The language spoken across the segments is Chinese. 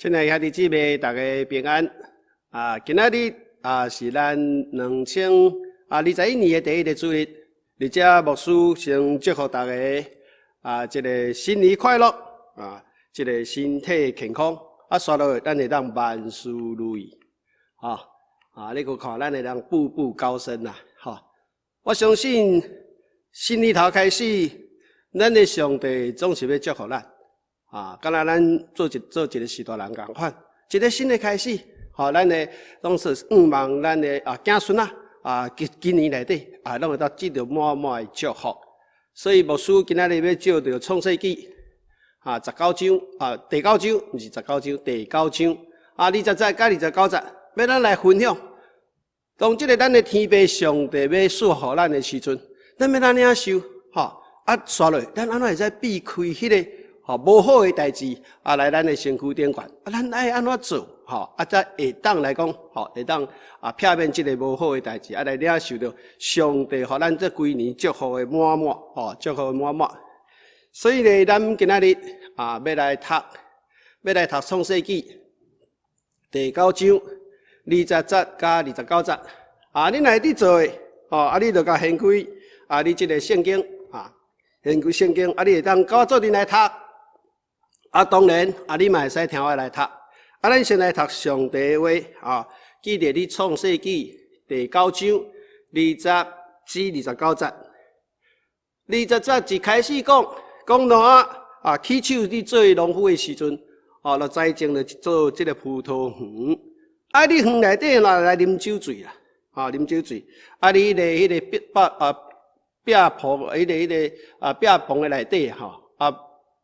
亲爱兄弟姊妹，大家平安。今仔日是咱2021年的第一个主日，而且牧师先祝福大家这个新年快乐这个身体健康刷落咱会当万事如意你搁看咱会当步步高升我相信新年头开始，咱的上帝总是要祝福咱。敢若咱做一个士大人共款，一个新的开始，咱的拢是望咱的子孙今年内底拢会当得到满满的祝福。所以牧师今仔日要照着创世纪19章第9章，不是19章，第9章20节甲29节，要咱来分享。当这个咱的天父上帝要赐福咱的时阵，咱要安怎受？刷落，咱安怎会使避开迄个？无好的代志来咱的身躯顶悬咱爱安怎做才会当来讲会当避免这个无好的代志来领受到上帝互咱这规年祝福的满满祝福的满满。所以呢，咱今仔日要来读创世纪第9章20节甲29节你若会做的你就甲掀开你这个圣经掀开圣经你会当跟我做阵来读。当然你嘛会使听我来读咱先来读上帝的话记得你创世纪第9章20节至29节。20节一开始讲挪亚起手你做农夫的时阵就栽种了做这个葡萄园你园内底来啉酒水啦啉酒水你的迄个壁棚迄个壁棚的内底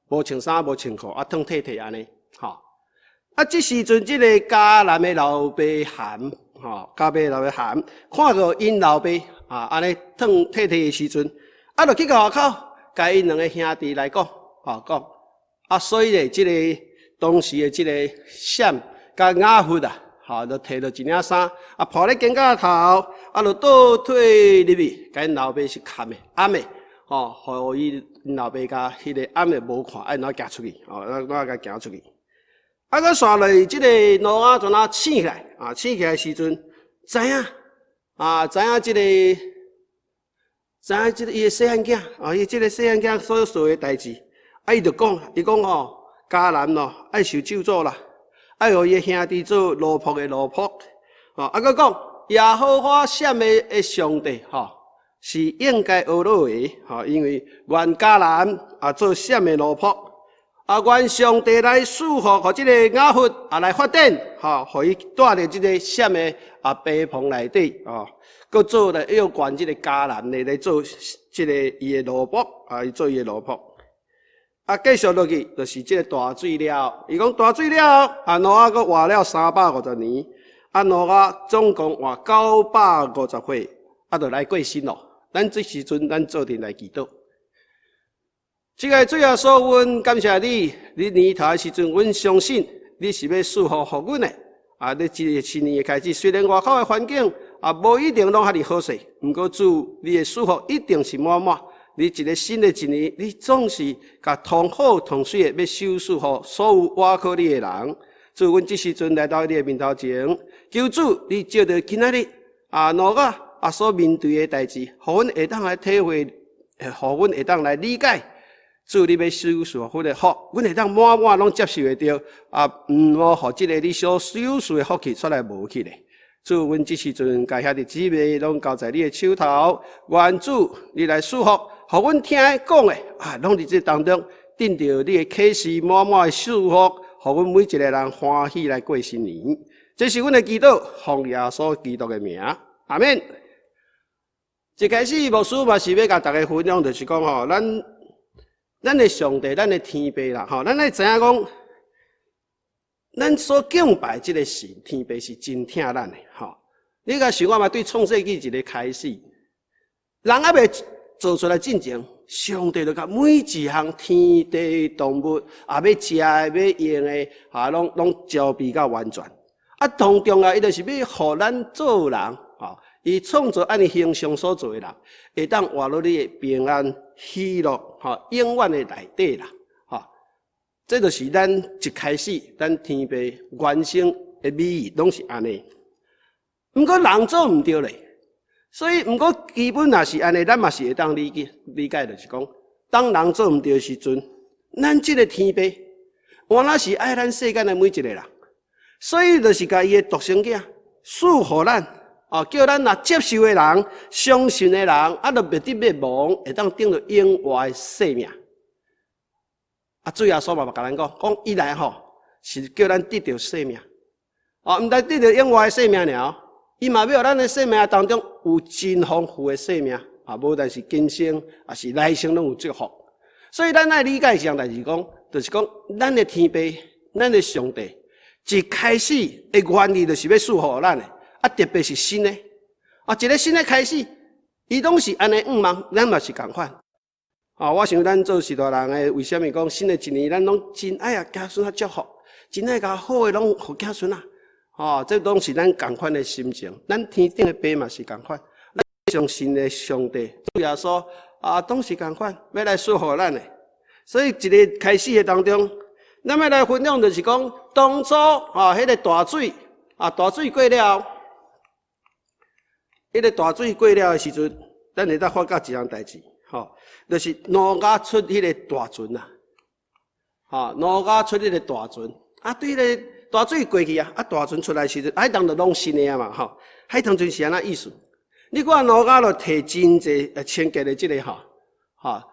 无穿衫无穿裤烫褪褪安尼这时阵这个迦南的老爸含迦南老爸含看到因老爸安尼烫褪褪的时阵就去到外口甲因两个兄弟来讲所以咧这个当时的这个闪甲雅弗就摕到一领衫抱咧肩胛头就倒退入去，甲因老爸是砍的暗的互伊老爸甲迄个暗的无看，怎行出去怎甲行出去搁刷落即个挪亚就醒起来醒起来时阵知影即个伊的细汉囝伊即个细汉囝所做的代志伊就讲迦南爱受咒诅啦，爱互伊的兄弟做奴仆的奴仆搁讲耶和华闪的上帝是应该学落的因为原迦南做闪的奴仆愿上帝来赐福互这个雅弗来发展互伊带着这个闪的背棚内底搁做了又管这个迦南的来做这个伊的奴仆伊做伊的奴仆继续落去就是这个大水了。伊讲大水了挪亚搁活了350年挪亚总共活950岁就来过身咯。咱这时阵，咱做阵来祈祷。这个主耶稣，阮感谢你，你年头的时阵，阮相信你是要赐福互阮的。你这个新年的开始，虽然外口的环境无一定拢遐尼好势，不过主你的祝福一定是满满。你一个新的一年，你总是甲同好同水的要收束互所有倚靠你的人。主，阮这时阵来到你的面头前，求主你照着今仔日挪亚所面对的代志，互阮会当来体会，互阮会当来理解。主，你要收束阮的福，阮会当满满拢接受会到无互即个你所收束的福气出来无去咧。主，阮这时阵甲兄弟姊妹拢交在你的手头，愿主你来赐福，互阮听讲的拢伫这当中得到你的启示，满满的祝福，互阮每一个人欢喜来过新年。这是阮的祈祷，奉耶稣基督的名，阿们。一开始牧师嘛是要甲大家分享，就是讲咱的上帝，咱的天父啦，咱来知影讲，咱所敬拜这个神天父是真疼咱的，你甲想看嘛？对创世纪一个开始，人还未做出来进前，上帝就甲每一项天地动物要食的、要用的，拢交备到完全。当中伊就是要互咱做人。伊创造按你形象所做的人，会当活落你的平安、喜乐、永远的内底啦。这就是咱一开始咱天父原生的美意，拢是安尼。毋过人做毋对咧，所以毋过基本也是安尼，咱嘛是会当理解，就是讲，当人做毋对的时阵，咱即个天父原来是爱咱世间的每一个人，所以就是甲伊的独生囝赐互咱，叫咱若接受的人、相信的人，就灭得灭亡，会当得到永活的生命。主耶稣嘛甲咱讲伊来是叫咱得到生命，毋但得到永活的生命了，伊嘛要咱的生命当中有真丰富的生命，无但是今生，也是来生拢有祝福。所以咱爱理解一项代志讲，就是讲咱的天父，咱的上帝，一开始的原意就是要赐福咱的，特别是新的，一个新的开始，伊拢是安尼望，咱嘛是共款。我想咱做许多人诶，为什么讲新的一年咱拢真爱家孙祝福，真爱甲好诶拢互家孙这拢是咱共款诶心情。咱天顶诶爸嘛是共款，咱相信诶上帝主耶稣拢是共款，要来赐福咱诶。所以一个开始诶当中，咱要来分享就是讲，当初迄个大水大水过了，迄个大水过了诶时阵，咱会当发觉一样代志。就是挪亚出迄个大船挪亚出迄个大船对迄个大水过去大船出来时阵，海当就拢新的嘛海当船是安那意思？你看挪亚就摕真济清洁的即个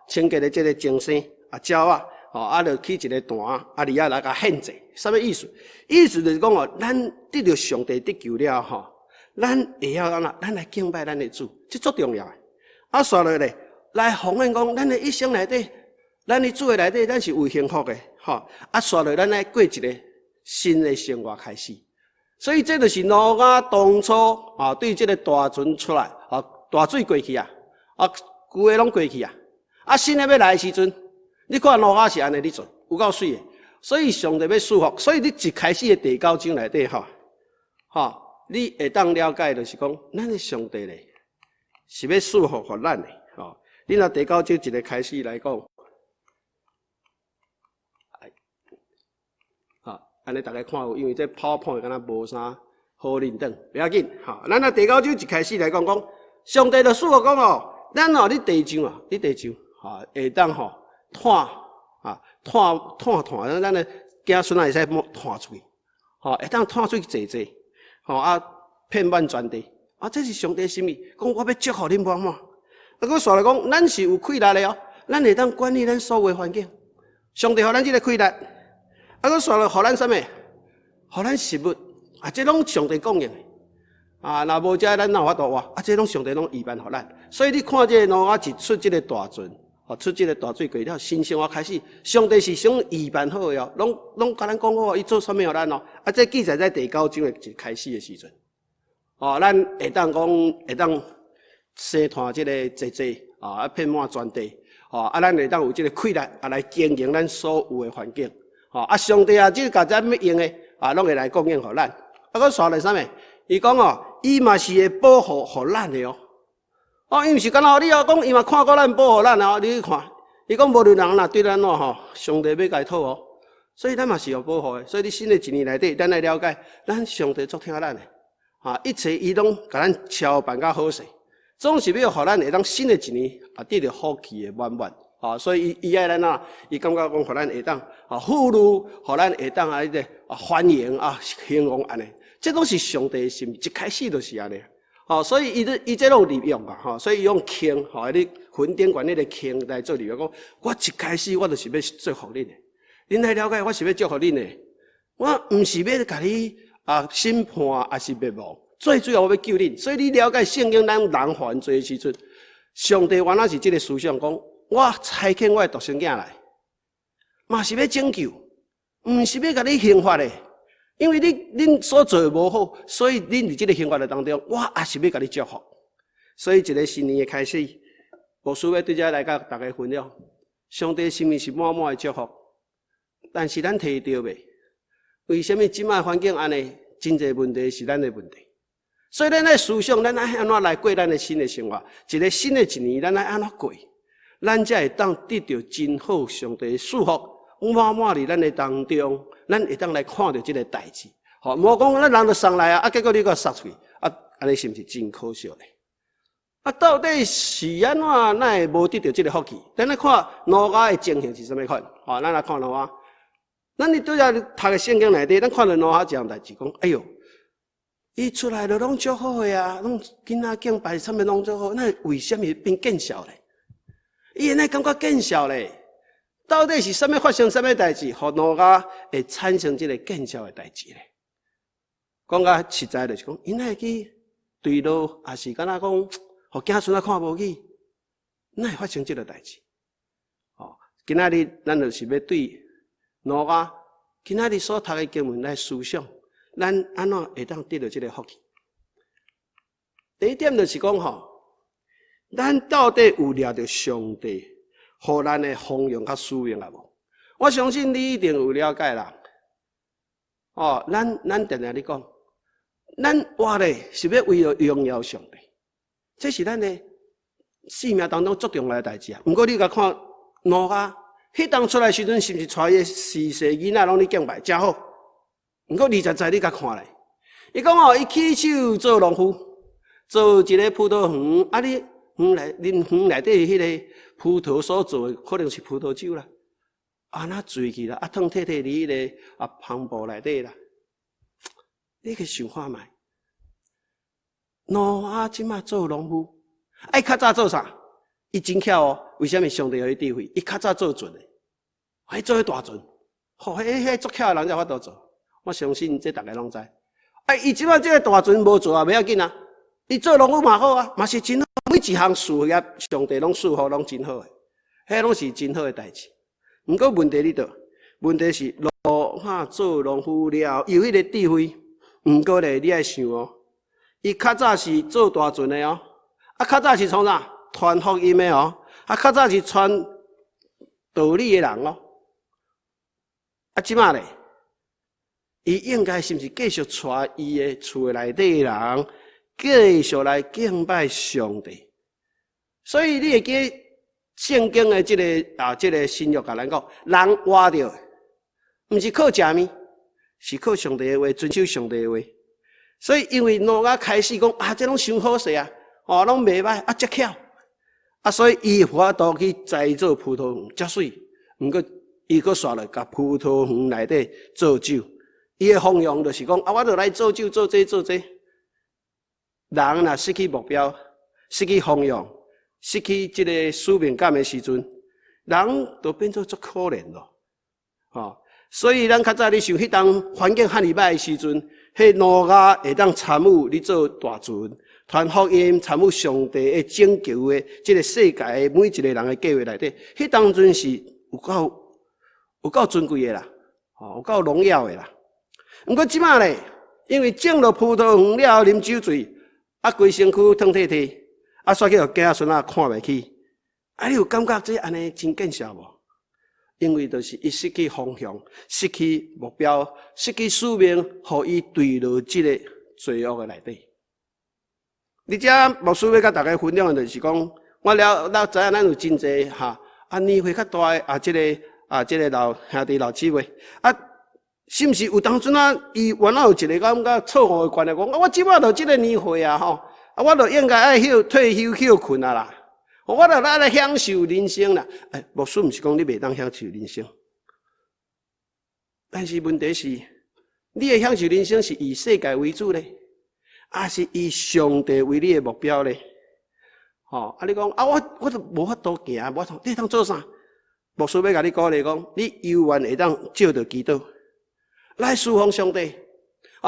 清洁的即个精生鸟就起一个坛里来甲献祭，啥物意思？意思就是讲咱得到上帝得救了咱会晓安那，咱来敬拜咱的主，这足重要的。刷落咧。来奉献讲，咱的一生内底，咱的主的内底，咱是为幸福的，刷落咱来过一个新的生活开始。所以这就是挪亚当初对这个大船出来大水过去旧的拢过去新的要来的时阵，你看挪亚是安尼咧做，有够水的。所以上帝要赐福，所以你一开始的第9章内底你会当了解就是讲，咱的上帝咧是要赐福互咱的。你若第9章一个开始来讲，安尼大家看有，因为这PowerPoint敢若无啥好认得，不要紧，咱若第9章一开始来讲，上帝就赐福讲咱你第一章会当探，咱的子孙会使探出去，会当探出去坐坐，遍满全地，这是上帝心意，讲我要祝福恁满满。佫说来讲，咱是有气力的咱会当管理咱所有的环境。上帝予咱这个气力，佫说了，予咱啥物？予咱食物，这拢上帝供应的。若无这咱哪有法度活？这拢上帝拢预办予咱。所以你看这挪亚一出这个大船，出这个大水过了，新生活开始，上帝是想预办好的拢甲咱讲好，伊做啥物予咱这记载在第9章的一开始的时阵，咱会当讲会当。生团这个坐坐遍满全地咱会当有这个气力来经营咱所有的环境上帝这甲咱要用的拢会来供应互咱佫说了啥物？伊讲伊嘛是会保护互咱的伊毋是干你讲伊嘛看过咱保护咱你去看，伊讲无论人若对咱上帝要甲伊讨所以咱嘛是有保护的。所以你新的一年内底，咱来了解，咱上帝足听咱的一切伊拢甲咱操办甲好势。总是要互咱会当新的一年得到福气的满满所以伊爱咱伊感觉讲互咱会当富裕，互咱会当欢迎兴旺安尼，这都是上帝的心意，一开始就是安尼所以伊这种利用所以伊用坑你云顶管那个坑来做利用，讲我一开始我就是要祝福恁的，恁来了解我是要祝福恁的，我毋是要甲你审判还是灭亡。最主要我要救恁，所以你了解圣经，咱人犯罪的时阵，上帝原来是这个思想，讲我差遣我的独生囝来，嘛是要拯救，毋是要甲你刑罚的。因为恁所做的无好，所以恁伫这个刑罚的当中，我也是要甲你祝福。所以一个新年的开始，牧师要对这来甲大家分享，上帝的心意是满满的祝福，但是咱摕到未？为什么即摆环境安尼？真侪问题是咱的问题。所以咱的思想，咱爱安怎来过咱的新的生活？一个新的一年，咱爱安怎过？咱才会当得到真好上帝的祝福，满满伫咱的当中，咱会当来看到这个代志。吼，无讲咱人就送来啊，结果你搁杀出去，安尼是毋是真可惜咧？到底是安怎，咱会无得到这个福气？咱来看挪亚的情形是啥物款？吼，咱来看挪亚。咱伫拄则读个圣经内底，咱看到挪亚这样代志，讲，哎哟，伊出来就拢足好诶啊，拢囡仔敬拜啥物拢足好，那为什么变见效咧？伊安尼感觉见效咧？到底是啥物发生啥物代志，互挪亚会产生这个见效诶代志咧？讲较实在就是讲，因会去对路，也是敢若讲，互囝孙仔看无起，哪会发生这个代志？哦，今仔日咱就是要对挪亚今仔日所读的经文来思想，咱安怎会当得到这个福气？第一点就是讲吼，咱到底有抓到上帝互咱的丰用甲使命啊无？我相信你一定有了解啦。哦，咱定定咧讲，咱活咧是要为了荣耀上帝，这是咱的生命当中最重要的代志啊。不过你甲看挪亚。迄当出来时阵，是毋是带伊四世囡仔拢咧敬拜，真好。毋过20载你甲看咧，伊讲哦，伊起手做农夫，做一个葡萄园，啊，你恁园内底迄个葡萄所做的可能是葡萄酒啦，啊那醉去啦，啊汤摕伫迄个篷布内底啦。你去想看觅，挪亚即马做农夫，较早做啥？伊真巧哦，为什么上帝互伊智慧？伊较早做船诶，还做迄大船，吼，迄足巧诶人才法度做。我相信这大家拢知。伊即摆这个大船无做啊，袂要紧啊。伊做农夫嘛好啊，嘛是真好。每一项事业，上帝拢赐福，拢真好诶，迄拢是真好诶代志。毋过问题伫倒？问题是挪亚做农夫了，有迄个智慧。毋过咧，你爱想哦，伊较早是做大船诶哦，较早是从啥？传福音的哦，较早是传道理的人哦，即马咧，伊应该是毋是继续带伊的厝内底的人，继续来敬拜上帝？所以你会记圣经的这个新约甲咱讲，人活着，毋是靠食面，是靠上帝的话，遵守上帝的话。所以因为挪亚开始讲这拢伤好势啊，哦，拢袂歹，遮巧。所以伊法度去栽做葡萄园，遮水。毋过伊阁煞来甲葡萄园内底做酒。伊的方向就是讲，我著来做酒，做这做这。人若失去目标，失去方向，失去这个使命感的时阵，人就变做足可怜咯。所以咱较早咧想，迄当环境较尔歹的时阵，迄挪亚会当参与你做大船。传福音，参与上帝的拯救的这个世界的每一个人的计划内底，迄当阵是有够尊贵的啦，有够荣耀的啦。毋过即马咧，因为种了葡萄园了，啉酒醉，规身躯汤摕摕，煞去互囝孙仔看袂起，你有感觉这安尼真见效无？因为就是伊失去方向，失去目标，失去使命，互伊坠落这个罪恶的内底。你遮牧师要甲大家分享的就是讲，我了知影咱有真济年岁较大的这个老兄弟老姊妹是毋是有当阵伊原来有一个感觉错误的观念，讲我即摆就这个年岁我就应该爱退休休困啦，我就来享受人生啦。牧师毋是讲你袂当享受人生，但是问题是，你的享受人生是以世界为主咧。是以上帝为你的目标咧，你讲我都无法度行，你当做啥？牧师要甲你鼓励讲，你永远会当照着祈祷来侍奉上帝。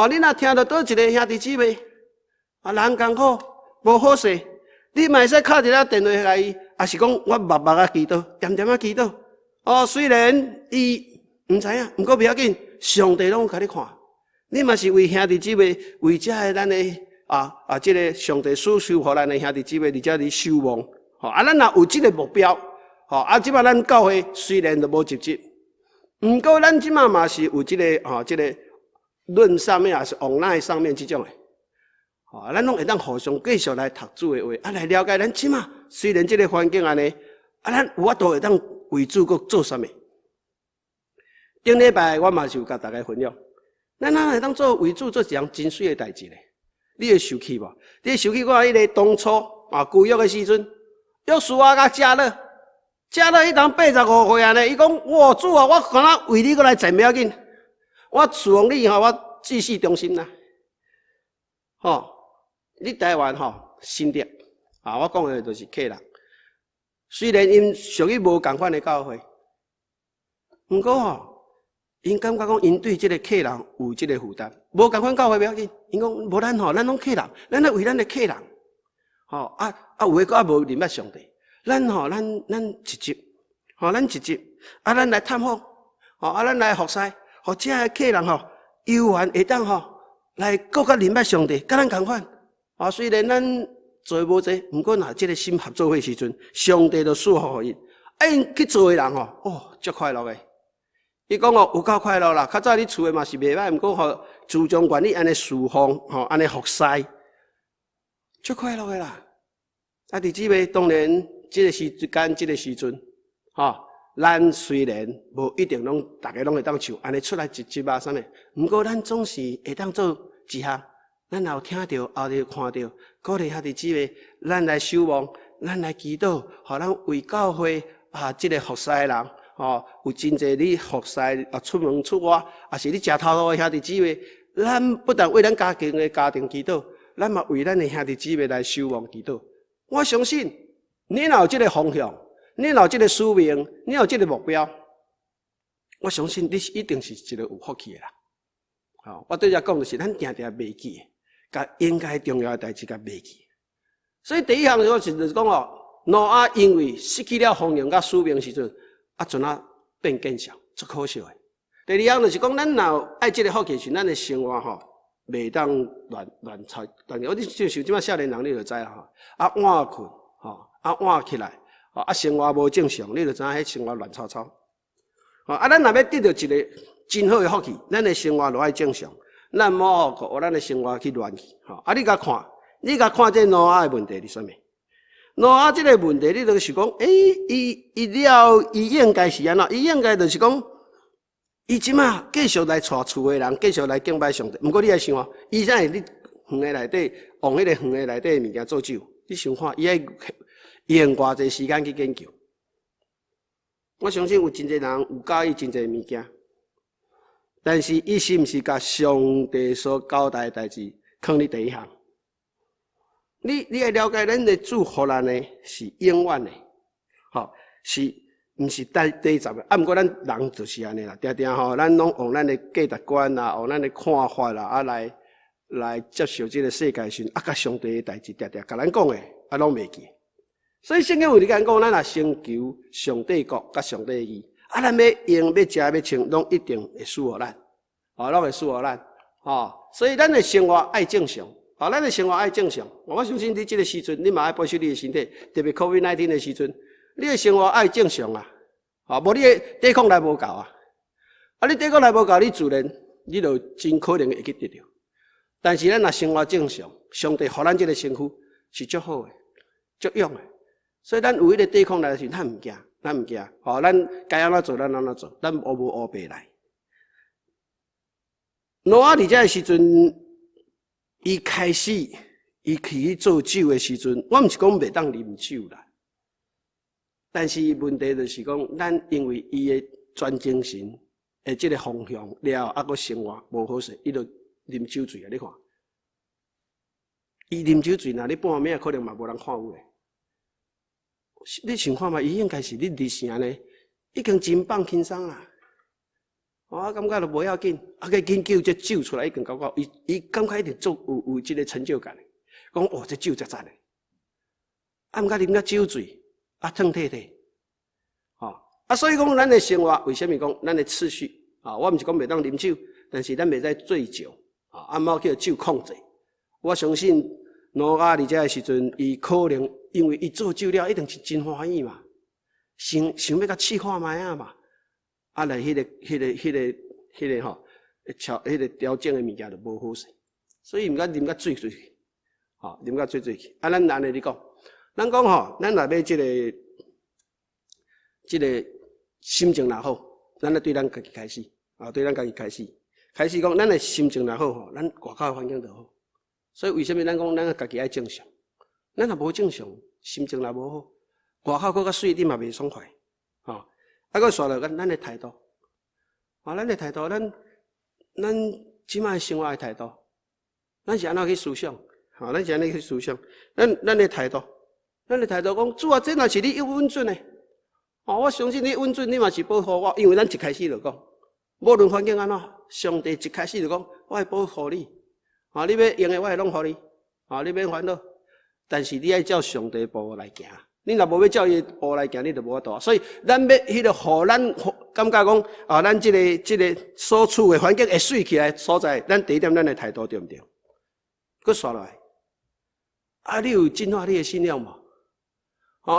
你若听到倒一个兄弟姊妹人艰苦无好势，你嘛会使敲一个电话来伊，是讲我默默祈祷，点点祈祷。虽然伊毋知影，毋过袂要紧，上帝拢甲你看。你嘛是为兄弟姊妹，为遮个咱的这个上帝所授予咱的兄弟姊妹，伫遮里守望。咱若有这个目标，即摆咱教会虽然都无直接，毋过咱即摆嘛是有这个这个论上面也是online上面这种的，咱拢会当互相继续来读主的话，来了解咱即摆虽然这个环境安尼，咱有法度会当为主搁做啥物？顶礼拜我嘛是有甲大家分享，咱哪会当做为主做一项真水的代志咧？你会受气无？你会受气？我迄个当初规约的时阵，约书亚甲加勒迄当85岁安尼，伊讲：哇，主啊，我敢若为你过来战不要紧，我侍奉你我至死忠心啦。你台湾新竹我讲的就是客人，虽然因属于无共款的教会，不过因感觉讲因对这个客人有这个负担，无共款教会不要紧。因讲无咱咱拢客人，咱要为咱的客人，有诶个无明白上帝，咱一集，咱一集，咱来探访，咱来服侍，互这个客人悠闲会当来更较明白上帝，甲咱共款。虽然咱做无济，不过这个心合作伙时阵，上帝就祝福因。因去做的人足快乐的。伊讲有够快乐啦！较早你厝的嘛是袂歹，不过自从管理安尼侍奉，安尼服侍，足快乐的啦。弟姊妹，当然这个时阵，咱虽然无一定大家拢会当唱，安尼出来一集啥物，不过咱总是会当做一项。咱也有听到，也有看到，鼓励弟姊妹，咱来守望，咱来祈祷，互咱为教会这个服侍的人，有真侪你服侍出门出外，也是你食头路的兄弟姊妹，咱不但为咱家庭祈祷，咱嘛为咱的兄弟姊妹来守望祈祷。我相信，你若有这个方向，你若有这个使命，你有这个目标，我相信你一定是一个有福气的啦。我对遮讲就是，咱定定袂记。甲应该重要的代志甲袂记，所以第一项就是讲挪亚因为失去了方向甲使命时阵，阵变见笑，足可惜的。第二项就是讲，咱若爱这个福气时，咱的生活袂当乱操。我你就像即摆少年人，你就知啦晚困晚起来生活无正常，你就知影迄生活乱糟糟。咱若要得到一个真好的福气，咱的生活就爱正常。咱莫互咱的生活去乱去，你甲看这挪亚的问题是啥物？挪亚这个问题，你就是讲，伊应该是安怎？伊应该就是讲，伊即马继续来带厝的人，继续来敬拜上帝。毋过你来想伊怎会你园的内底，往迄个园的内底的物件做酒？你想看，伊爱用偌济时间去研究？我相信有真侪人有教伊真侪物件。但是，伊是毋是甲上帝所交代的代志放伫第一项？你要了解，咱的主互咱的是永远的，是毋是第一集的？毋过咱人就是安尼啦，定定咱拢用咱的价值观啦，用咱的看法啦，来接受这个世界上甲上帝的代志，定甲咱讲的拢袂记。所以圣经有伫讲，咱若先求上帝国甲上帝的义。咱要用、要食、要穿，拢一定会输互咱，拢会输互咱，所以咱的生活爱正常，咱的生活爱正常。我相信你这个时阵，你嘛爱保守你的身体，特别 COVID-19 的时阵，你的生活爱正常无你的抵抗力无够你抵抗力无够，你自然你就真可能会去得着。但是咱若生活正常，上帝互咱这个身躯是足好的、足勇的，所以咱有迄个抵抗力的时，咱毋惊。咱毋惊，咱该安怎做，咱安怎做，咱乌白来。挪亚伫遮的时阵，伊开始去做酒的时阵，我毋是讲袂当啉酒啦，但是问题就是讲，咱因为伊的专精神的这个方向了，搁生活无好势，伊就啉酒醉啊！你看，伊啉酒醉，那你半暝可能嘛无人看有诶。你想看嘛？伊应该是你日成呢，已经真放轻松啦。我感觉就无要紧，个研究这酒出来，已经感觉伊感觉一定做有这个成就感。讲这酒真赞诶！毋过啉了酒醉，疼退退，所以讲咱的生活为什么讲咱的次序我毋是讲袂当啉酒，但是咱袂使醉酒莫叫酒控制。我相信挪亚伫遮的时阵，伊可能。因为伊做酒了，一定是真欢喜嘛，想要甲试看卖嘛，来迄个调整的物件就无好势，所以毋敢啉甲醉去，啉甲醉去。咱安尼你讲，咱讲咱若要这个心情若好，咱要对咱家己开始，对咱家己开始讲，咱的心情若好吼，咱外口的环境就好。所以为什么咱讲咱家己爱正常？咱若无正常，心情若无好，外口搁较水，你嘛袂爽快。搁刷了咱的态度，咱的态度，咱即摆生活的态度，咱是安怎去思想？咱是安尼去思想，咱的态度讲，主啊，这若是你又稳准的，我相信你稳准，你嘛是保护我，因为咱一开始就讲，无论环境安怎，上帝一开始就讲，我会保护你，你要用的我会拢互你，你免烦恼，但是你爱照上帝步来行，你若无要照伊步来行，你就无法度。所以咱要迄个，互咱感觉讲，咱这个所处的环境会水起来所在，咱第一点，咱的态度对不对？搁刷落来，你有进化你的信仰无？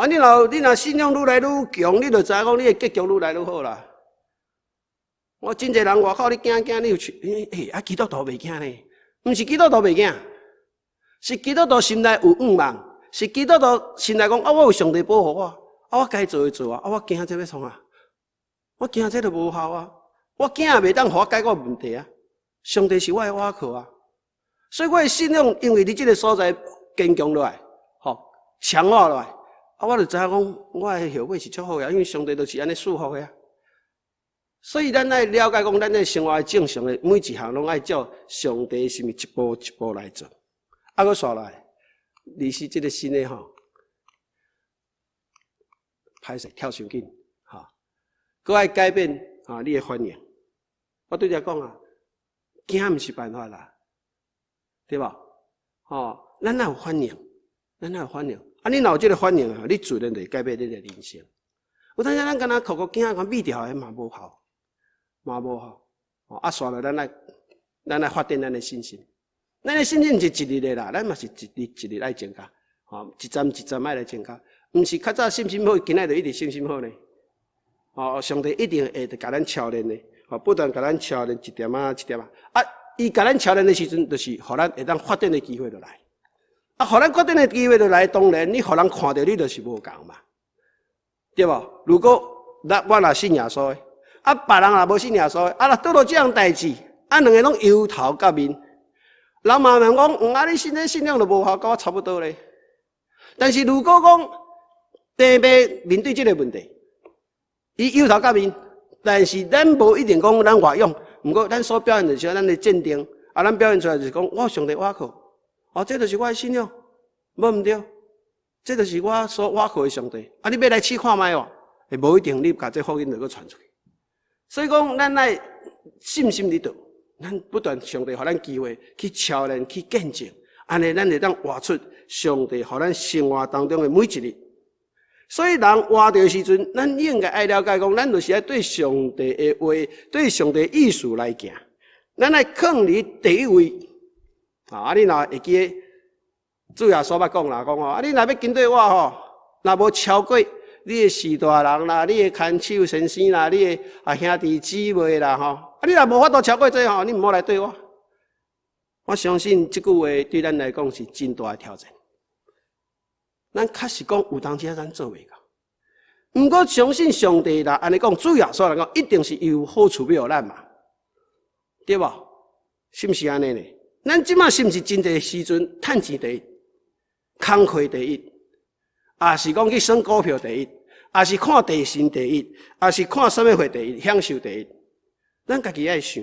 你若信仰愈来愈强，你就知影讲你的结局愈来愈好啦。我真侪人外口你惊，你有基督徒袂惊呢？毋是基督徒袂惊，是基督徒心内有愿望，是基督徒心内讲我有上帝保护我，我该做的做我惊这要创啊？我惊这就无效啊！我惊也袂当互我解决问题啊！上帝是我的倚靠啊！所以我的信仰，因为你这个所在坚强落来，强化落来，我就知影讲，我的后尾是足好个，因为上帝就是安尼祝福个。所以咱爱了解讲，咱的生活正常的每一项拢爱照上帝什么一步一步来做。搁刷来，你是这个新的歹势跳伤紧，搁爱改变你的反应。我对你讲惊毋是办法啦。对吧？咱哪有反应？你若有这个反应你自然就会改变你的人生。有当时咱敢若哭惊，讲灭掉的嘛无效，刷了咱来发展咱的信心。咱的信心是一日的啦，咱嘛是一日爱增加，一站一站爱来增加，毋是较早信心好，今仔就一直信心好呢。上帝一定会甲咱操练的，不断甲咱操练一点一点伊甲咱操练的时阵，就是互咱会当发展的机会就来。互咱发展的机会就来，当然你互人看到你就是无共嘛，对无？如果我若信耶稣的，别人若无信耶稣的，若拄到这样代志，两个拢由头到面，人嘛问讲，你信仰就无效，甲我差不多咧。但是如果讲弟妹面对这个问题，伊由头到面，但是咱无一定讲咱外用。不过，咱所表现就是咱的鉴定，咱表现出来就是讲，我上帝倚靠，这就是我的信仰，无毋对，这就是我所倚靠的上帝。你要来试看卖哦，会无一定你把这福音能够传出去。所以讲，咱爱信心伫倒，咱不断上帝互咱机会去操练、去见证，安尼咱会当活出上帝互咱生活当中的每一日。所以人活着时阵，咱应该爱了解讲，咱就是爱对上帝的话、对上帝的意思来行。咱爱放伫第一位。你若会记得主耶稣捌讲啦，讲你若要跟对我若无超过你的四大人啦，你的牵手先生啦，你的兄弟姊妹啦，你若无法度超过这你毋好来对我。我相信这句话对咱来讲是真大的挑战。咱确实讲有当时咱做袂到，毋过相信上帝啦，安尼讲主要所来讲，一定是有好处要互咱嘛，对无？是毋是安尼呢？咱即马是毋是真侪时阵趁钱第一，工课第一，是讲去算股票第一，是看地神第一，是看什么货第一，享受第一？咱家己爱想。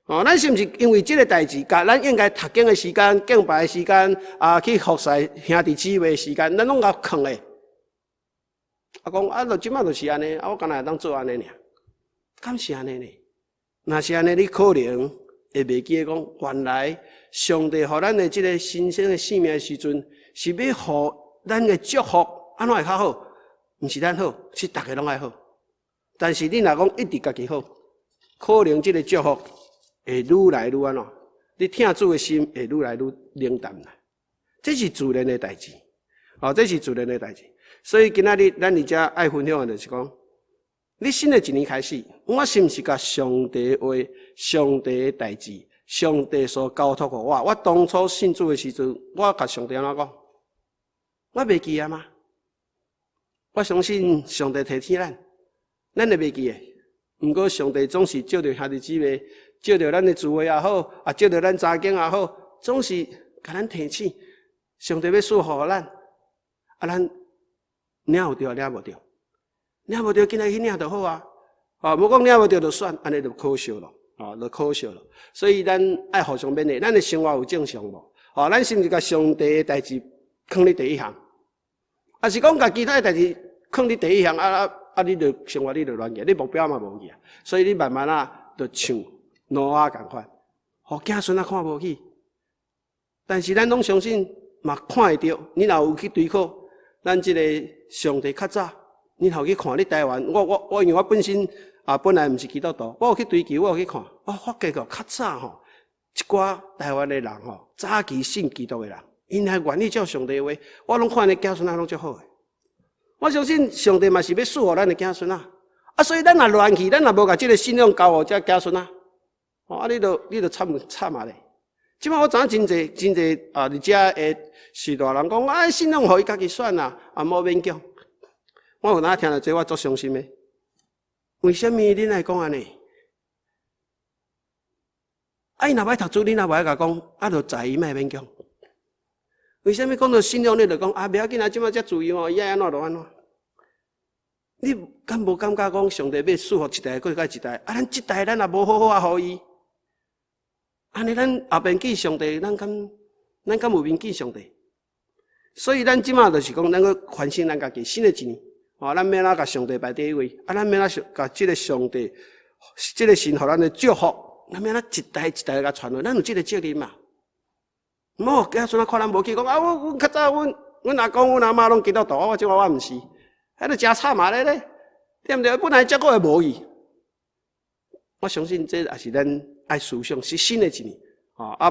咱是毋是因为这个代志，甲咱应该读经的时间、敬拜的时间，去服侍兄弟姊妹的时间，咱拢甲藏咧？讲就即马就是安尼，我干那会当做安尼尔？敢是安尼呢？若是安尼，你可能会袂记得讲，原来上帝互咱的这个新生的生命的时阵，是要互咱的祝福安怎会较好？毋是咱好，是大家拢爱好。但是你若讲一直家己好，可能这个祝福会愈来愈安怎？你听主的心会愈来愈冷淡啦。这是自然的代志，这是自然的代志。所以今仔日咱伫遮爱分享的就是讲，你新的一年开始，我是毋是甲上帝的话、上帝的代志、上帝所交托给我当初信主的时阵，我甲上帝安怎讲？我袂记啊吗？我相信上帝提醒咱会袂记的。毋过上帝总是借着兄弟姊妹，借着咱的聚会也好，借着咱查经也好，总是甲咱提醒，上帝要赐福咱，咱领有着，领无着，领无着，今仔去领就好啊！无讲领无着就算，安尼就可笑咯，就可笑咯。所以咱爱互相勉励，咱的生活有正常无？咱是毋是甲上帝的代志放伫第一项？啊是讲甲其他的代志放伫第一项你就生活你就乱去，你目标嘛无去啊。所以你慢慢就像挪亚共款，互子孙看无起。但是咱拢相信嘛看会着，你若有去对考，咱即个上帝较早，你若去看你台湾，我因为我本身本来毋是基督徒，我有去追求，我有去看，我发觉较早一寡台湾的人早期信基督的人，因还愿意照上帝的话，我拢看你子孙拢足好诶。我相信上帝嘛是要赐福咱的子孙所以咱若乱去，咱若无甲即个信仰交互这子孙你就惨咧。即摆我知影真济伫遮的许大人讲信仰互伊家己选无勉强。我有哪听到这我足伤心诶。为什么恁爱讲安尼？伊若歹读书，恁若袂甲讲，就在伊莫勉强。为什么讲到信仰，你就讲不要紧即摆遮自由伊爱安怎就安怎？你敢无感觉讲上帝要赐福一代过甲一代？咱即代咱也无好好互伊，安尼咱后边记上帝，咱敢有面记上帝？所以咱即摆就是讲，咱去反省咱家己，新的一年，咱免甲上帝排第一位，咱免甲即个上帝，即个神互咱的祝福，咱免一代一代甲传落，咱有即个责任嘛。唔好子孙看咱无去讲阮较早阮阿公阮阿妈拢基督徒，我即我毋是，迄就真惨嘛咧，对毋对？本来结果会无伊，我相信这也是咱爱思想是新的一年。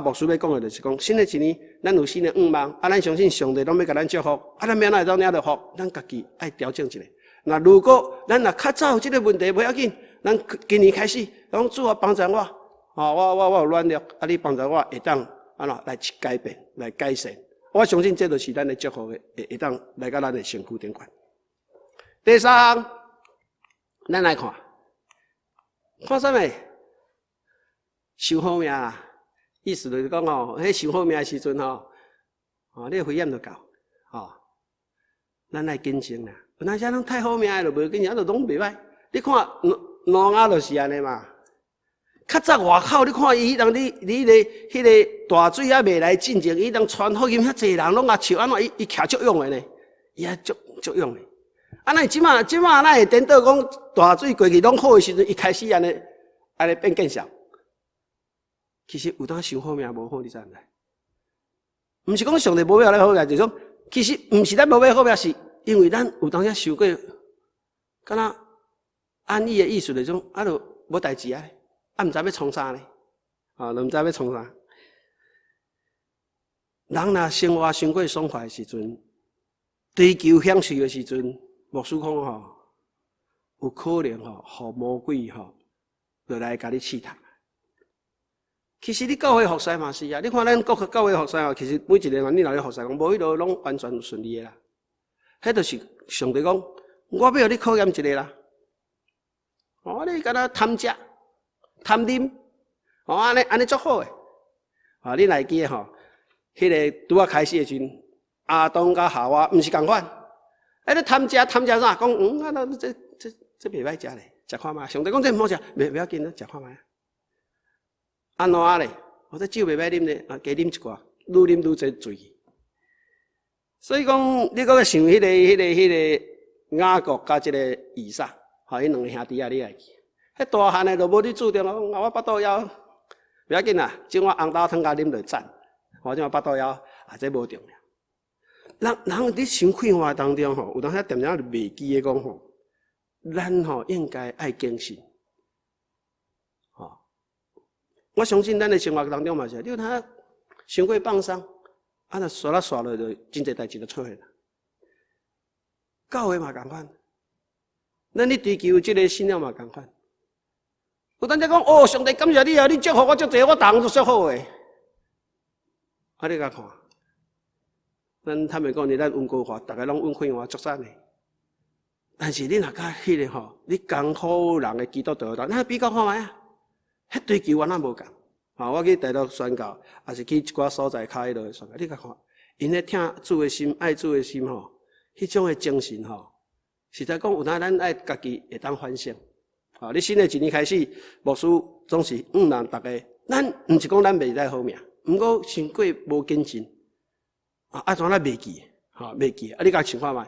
牧师要讲的就是讲，新的一年咱有新的愿望，咱相信上帝拢要甲咱祝福，咱免会当领着福，咱家己爱调整一下。那如果咱若较早有即个问题，不要紧，咱今年开始，讲主啊帮助我，我有软弱，你帮助我会当。来改变，来改善。我相信这就是咱的祝福会当来到咱的身躯顶悬。第三，咱来看什么？受好命啦，意思就是讲迄受好命的时阵你的肺炎就到咱来谨慎啦。有哪些人太好命的就无紧张，就拢袂歹。你看挪亚就是安尼嘛。较早外口，你看伊当你迄个大水还未来进前，伊当传福音遐济人拢笑安怎？伊徛足勇的呢，伊还足勇的。那即马咱会颠倒讲大水过去拢好的时阵，伊开始安尼变见笑。其实有当受好命无好，你知毋知？毋是讲上帝无要来好命，就是讲其实毋是咱无要好命，是因为咱有当遐受过，敢若安逸的意思就是讲就无代志啊。毋知要创啥呢？都毋知要创啥。人若生活伤过爽快的时阵，追求享受的时阵，牧师讲有可能互魔鬼就来甲你试探。其实你教会服侍嘛是你看咱各教会服侍其实每一个人你若咧服侍讲，无迄落拢完全顺利的啦。迄就是上帝讲，我要互你考验一个啦。你敢若贪食。贪啉，安尼足好诶！你来记迄个拄啊开始诶时阵，阿当甲夏娃毋是共款，你贪食啥？讲这袂歹食咧，食看觅。上帝讲这毋好食，袂要紧啦，食看觅。挪亚咧，这酒袂歹啉咧，加啉一寡，愈啉愈侪醉。所以讲，你搁想迄个雅各甲即个以撒，因两个兄弟你来记。迄大汉的就无你注定咯，我巴肚枵，不要紧啦，今晚红豆汤甲啉就赞。我今晚巴肚枵，这无重要。人伫想快活当中有当时点点就袂记的讲咱应该爱坚信。我相信咱的生活当中嘛是，你有他伤过放松，就刷了就真侪代志就出现了。教会嘛共款，咱咧追求即个信仰嘛共款。有当时讲上帝感谢你你祝福我足济，我逐项都足好诶。你甲看，咱坦白讲，咱温哥华，大家拢温快活足赞诶。但是你若甲迄个吼，你艰苦人的基督徒咱比较看卖啊，迄追求完全无共。我去大陆宣教，也是去一寡所在较迄落宣教，你甲看，因咧听主的心、爱主的心吼，迄种的精神吼，实在讲有当咱爱家己会当反省。你新的一年开始，牧师总是人大家，咱毋是讲咱袂使好命，毋过伤过无谨慎，怎咱袂记？袂记。你甲想看觅，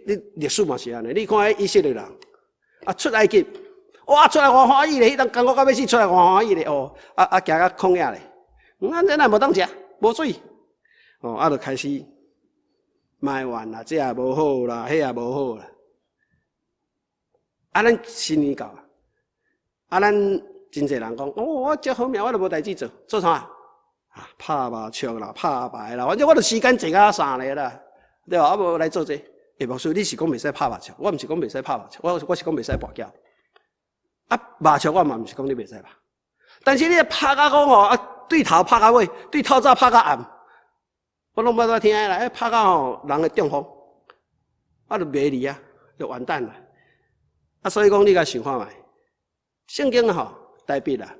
你历史嘛是安尼，你看迄以色列人，出埃及。哇！出来偌欢喜咧，迄当艰苦到要死，出来偌欢喜咧哦！行到旷野咧，这哪无当食，无水哦，就开始埋怨啦，这也无好啦，迄也无好啦。咱新年到咱真侪人讲，我足好命，我都无代志做，做啥？拍麻将啦，拍牌啦，反正我都时间坐到3个啦，对吧？无来做这。牧师，你是讲袂使拍麻将，我毋是讲袂使拍麻将，我是讲袂使跋筊。麻将我嘛毋是讲你袂使拍，但是你拍甲讲吼，对头拍到尾，对透早拍到暗，我拢无听啦。拍到吼，人会中风，就袂离啊，就完蛋啦。所以讲你甲想看觅，圣经吼，代笔啦，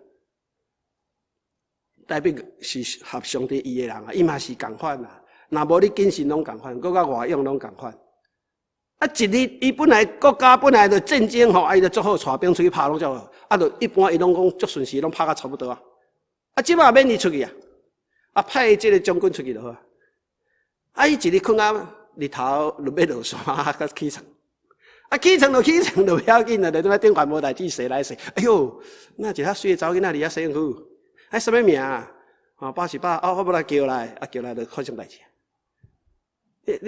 代笔是合上帝意的人啊，伊嘛是共款啦。若无你谨慎拢共款，搁甲外用拢共款。一日伊本来国家本来就战争吼，伊就足好带兵出去拍拢足好，就一般伊拢讲足顺时，拢拍甲差不多啊。即摆免伊出去啊，派即个将军出去就好啊。伊一日困啊，日头就要落山甲起床，起床就起床就不要紧啦，就顶悬无代志，洗来洗。哎哟，那一个水查某囡仔伫遐洗身躯，什么名啊？88，我要来叫来，叫来就发生代志。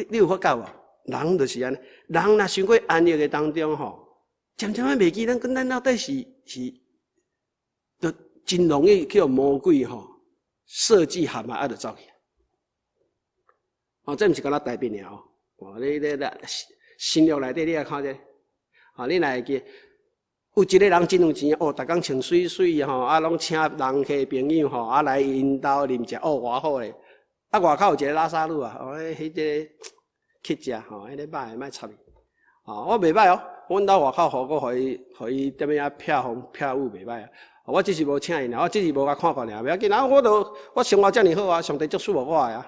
你有发觉无？人就是安尼，人若想过安逸的当中吼，渐渐袂记咱到底是，就真容易去魔鬼吼设计陷害，就走去。这毋是敢若代表尔哦，你新约内底你来看者，你若会记，有一个人真有钱哦，逐工穿水水吼，拢请人客朋友吼，来因兜啉食哦，偌好咧。外口有一个拉萨路啊，迄个。去食吼，迄个肉莫插伊。我袂歹哦，阮兜外口好过互伊踮遐撇风撇雨袂歹啊。我只是无请伊，我只是无甲看过尔，袂要紧啊。我生活遮尔好啊，上帝祝福我啊。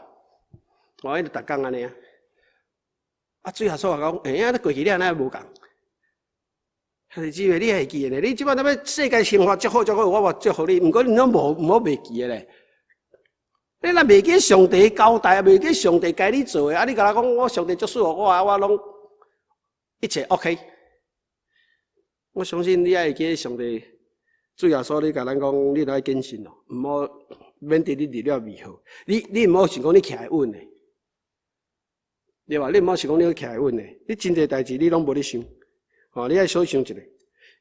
迄就逐工安尼啊。最后说讲，你过去你安尼无共。弟姊妹，你会记诶？你即摆要世界生活足好，我嘛祝福你。毋过你拢无袂记诶咧。你若袂记上帝交代，袂记上帝该你做诶，你甲我讲我上帝祝福我拢一切 OK。我相信你爱记上帝，主要说你甲咱讲，你爱谨慎咯，毋好免得你入了迷惑。你毋好想讲你徛稳诶，对吧？你毋好想讲你徛稳诶，你真侪代志你拢无咧想，你爱小想一下。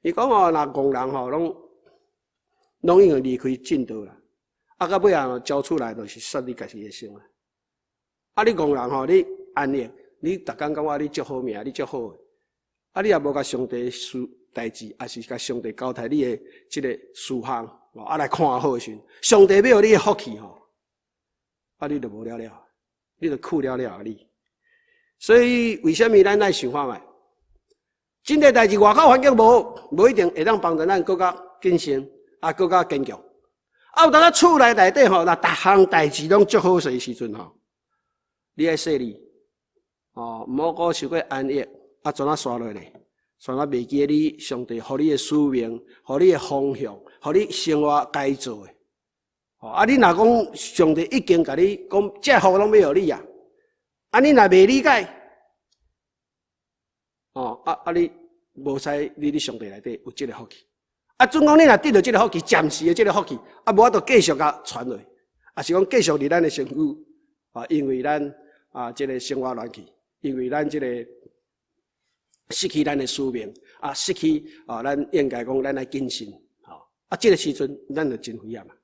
伊讲若戆人拢已经离开正道啦。到尾交出来就是说你家己的生啊！你戆人你安逸，你逐工感觉你足好命，你足好诶。你也无甲上帝事代志，也是甲上帝交代你的即个事项，来看好时，上帝要你的福气你就无了了，你就苦了你。所以为什么咱爱想看觅？真个代志外口环境无一定会当帮助咱更加谨慎，更加坚强。有当咱厝内底吼，若逐项代志拢足好势时阵吼，你爱细腻毋好过想过安逸，怎啊刷落咧？刷啊袂记你上帝互你的使命，互你的方向，互你生活该做诶。你若讲上帝已经甲你讲，这福拢要互你啊，你若袂理解，你无使你上帝内底有即个福气。准讲你若得到即个福气，暂时的即个福气，无法度继续甲传落，是讲继续伫咱的身躯，因为咱即个生活乱去，因为咱即个失去咱的使命，失去咱应该讲咱来谨慎，即个时阵咱就真危险啊。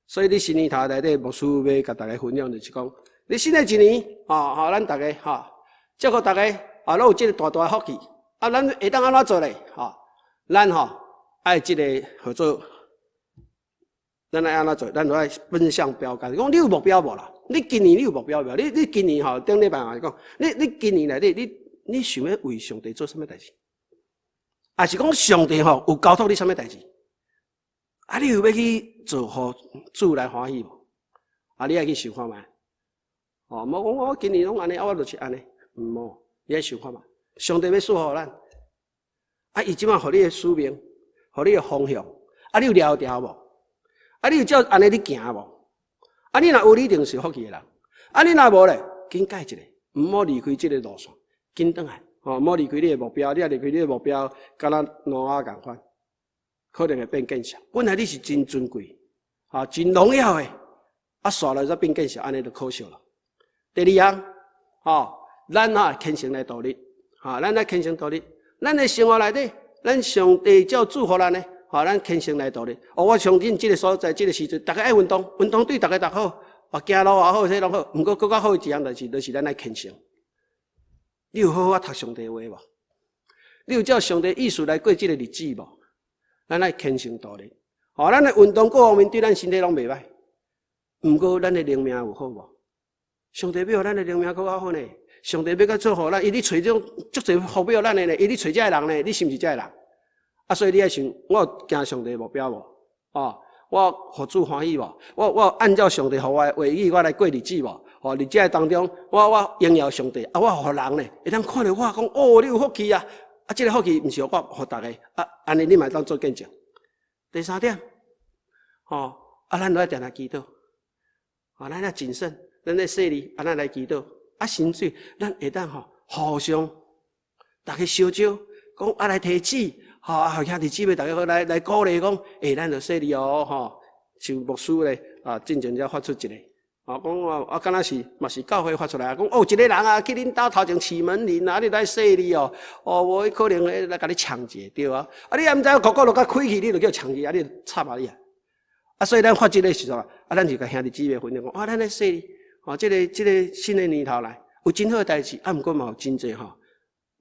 所以你新年头内底牧师要甲大家分享，就是讲，你新的一年，咱大家祝福大家，拢有即个大大的福气，咱会当安怎做咧？咱爱即个合作，咱爱安怎做？咱就爱奔向标杆。讲你有目标无啦？你今年你有目标无？你今年顶礼拜讲，你今年内底你想要为上帝做什么代志？还是讲上帝有交托你什么代志？你有要去做互主来欢喜无？你爱去想看觅。无讲我今年拢安尼，我就是安尼。唔，你爱想看觅。上帝要赐予咱，伊即摆互你的使命，互你的方向，你有了调无？你有照安尼你行无？你若有，你一定是福气的人。你若无咧，紧改一个，唔好离开即个路线，紧转来。唔好离开你的目标，你若离开你的目标，敢若挪亚共款，可能会变见笑。本来你是真尊贵，真荣耀的，煞来则变见笑，安尼就可惜了。第二项，咱虔诚来度日，咱来虔诚度日，咱的生活内底，咱上帝照祝福咱的，咱虔诚来度日。我相信这个所在，这个时阵，大家爱运动，运动对大家都好，走路也好，啥拢好。不过更较好的一样代志，就是咱来虔诚。你有好好读上帝话无？你有照上帝意思来过这个日子无？咱来虔诚度日。咱的运动各方面对咱身体拢袂歹，不过咱的灵命有好无？上帝要互咱的灵命更较好呢。上帝要甲做好咱，伊咧找种足侪目标咱的呢，伊咧找这个人呢，你是毋是这个人？所以你爱想，我有行上帝的目标无？我互主欢喜无？我按照上帝互我的话语，我来过日子无？日子当中，我荣耀上帝，我互人呢会当看到我讲，你有福气啊！这个福气毋是我互大家，安尼你嘛当做见证。第三点，咱来定来祈祷，咱来谨慎，咱来细腻，咱来祈祷，甚至咱会当互相大家相招，讲来提醒，兄弟姊妹大家来鼓励讲，咱就细腻哦，像牧师咧进前才发出一个。讲敢若是嘛是教会发出来讲一个人去恁兜头前饲门铃你来说你无可能来甲你抢劫对啊！你也毋知个个落甲开去，你就叫抢劫你就插你所以咱发这个时阵咱就甲兄弟姊妹分享讲咱来说你这个新的年头来有真好的代志，毋过嘛有真济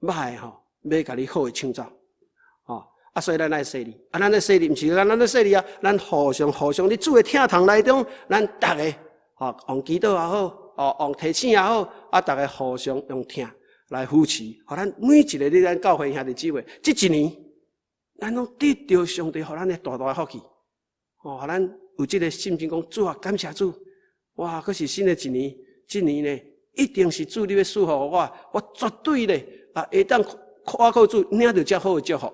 歹要甲你好的抢走所以咱来说你咱来说你毋是咱来说你咱互相你主的听堂内中，咱逐个。用祈祷也好，用提醒也好，大家互相用听来扶持，互咱每一个咱教会兄弟姊妹，这一年咱拢得到上帝互咱的大大的福气，互咱有这个信心讲主感谢主，哇，佫是新的一年，今年呢一定是主你要赐福我绝对咧会当夸靠主领到遮好的祝福，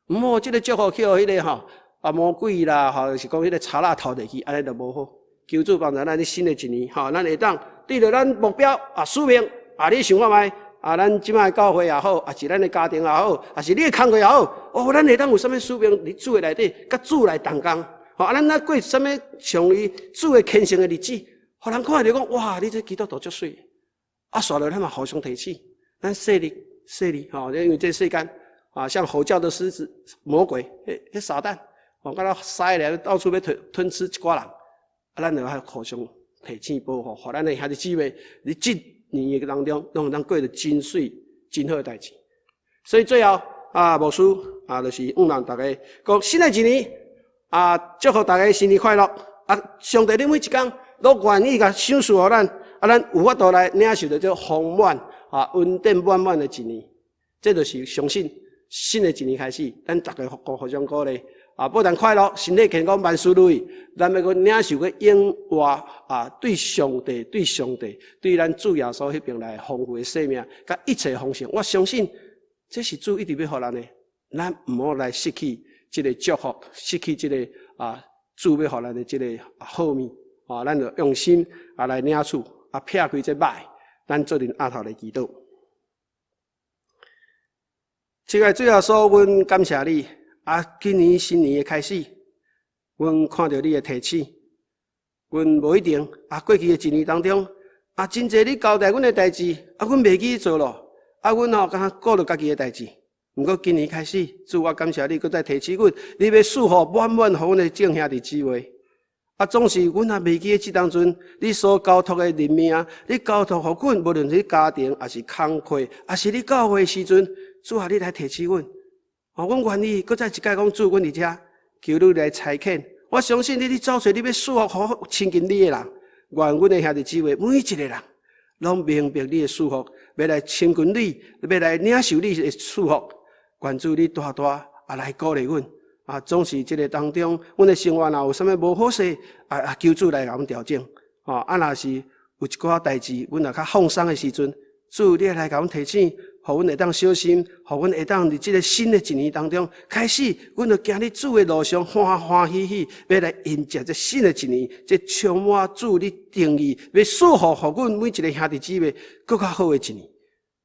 毋好这个祝福去互迄个魔鬼啦，是讲迄个贼仔偷入去，安尼就无好。求主帮助咱新的一年，咱会当对着咱目标使命你想看觅咱即摆教会也好，是咱的家庭也好，是你的工作也好，咱会当有啥物使命伫主的内底，甲主来同工，咱过啥物像于主的虔诚的日子，互人看着讲，哇，你这基督徒足水，煞落咱嘛互相提醒，咱细力，因为这世间像吼叫的狮子、魔鬼、迄撒旦，甲他塞来到处要吞吃一寡人。咱就互相提醒保护，互咱的兄弟姊妹伫这年的当中，拢当过得真水、真好的代志。所以最后牧师就是让大家讲新的一年祝福大家新年快乐上帝你每一天都愿意甲赏赐互咱咱有法度来领受到这丰满恩典满满的一年。这就是相信新的一年开始，咱大家互相鼓励。不但快乐，身体健康，万事如意。咱要去领受个永活对上帝、对咱主耶稣迄边来丰富的生命，甲一切丰盛。我相信这是主一直要互咱的，咱唔好来失去这个祝福，失去这个主要互咱的这个好物咱就用心来领取撇开这歹，咱做阵头来祈祷。亲爱的主耶稣，阮感谢你。今年新年的开始，阮看到你的提醒，阮无一定过去的一年当中真侪你交代阮的代志阮袂记做咯阮敢顾着家己的代志。不过今年开始，主我感谢你，搁再提醒阮，你要赐福满满互阮的众兄弟姊妹。总是阮也袂记即当阵你所交托的人命，你交托互阮，无论是家庭，还是工课，还是你教会时阵，主你来提醒阮。阮愿意搁再一届讲主，阮伫遮求你来差遣。我相信你走出，你要赐福互亲近你的人，愿阮的兄弟姊妹每一个人，拢明白你的祝福，要来亲近你，要来领受你的祝福。愿主你大大来鼓励阮。总是这个当中，阮的生活若有啥物无好势，求主来甲阮调整。若是有一寡代志，阮若较放松的时阵，主你来甲阮提醒，互阮会当小心，互阮会当伫这个新的一年当中开始，阮就行伫主的路上，欢欢喜喜，要来迎接这新的一年，这充满主你定义，要祝福互阮每一个兄弟姊妹更较好的一年。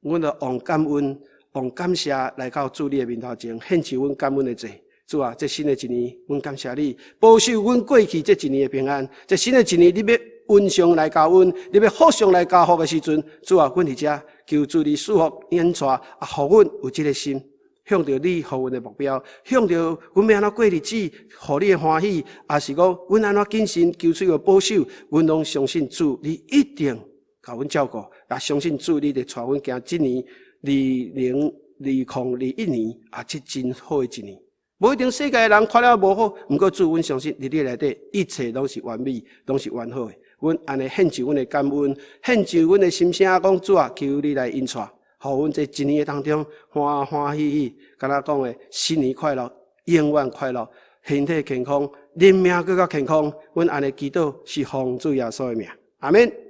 阮就往感恩、往感谢来到主你的面头前，献上阮感恩的祭。主啊，这新的一年，阮感谢你保守阮过去这一年的平安。这新的一年，你要恩上来教恩，你要福上来加福的时阵，主啊，阮伫遮求主你祝福演带，互阮有这个心，向着你互阮的目标，向着阮要安怎过日子，互你的欢喜，也是讲阮安怎谨慎求主的保守，阮拢相信主，你一定甲阮照顾，也相信主，你得带阮行今年2021年这真好的一年。无一定世界的人看了无好，毋过主，阮相信伫你内底一切拢是完美，拢是完好的。阮安尼献上阮的感恩，献上阮的心声，讲主啊，求你来引带，互阮这一年当中欢欢喜喜，敢若讲的新年快乐，永远快乐，身体健康，人命更加健康。阮安尼祈祷是奉主耶稣的名，阿门。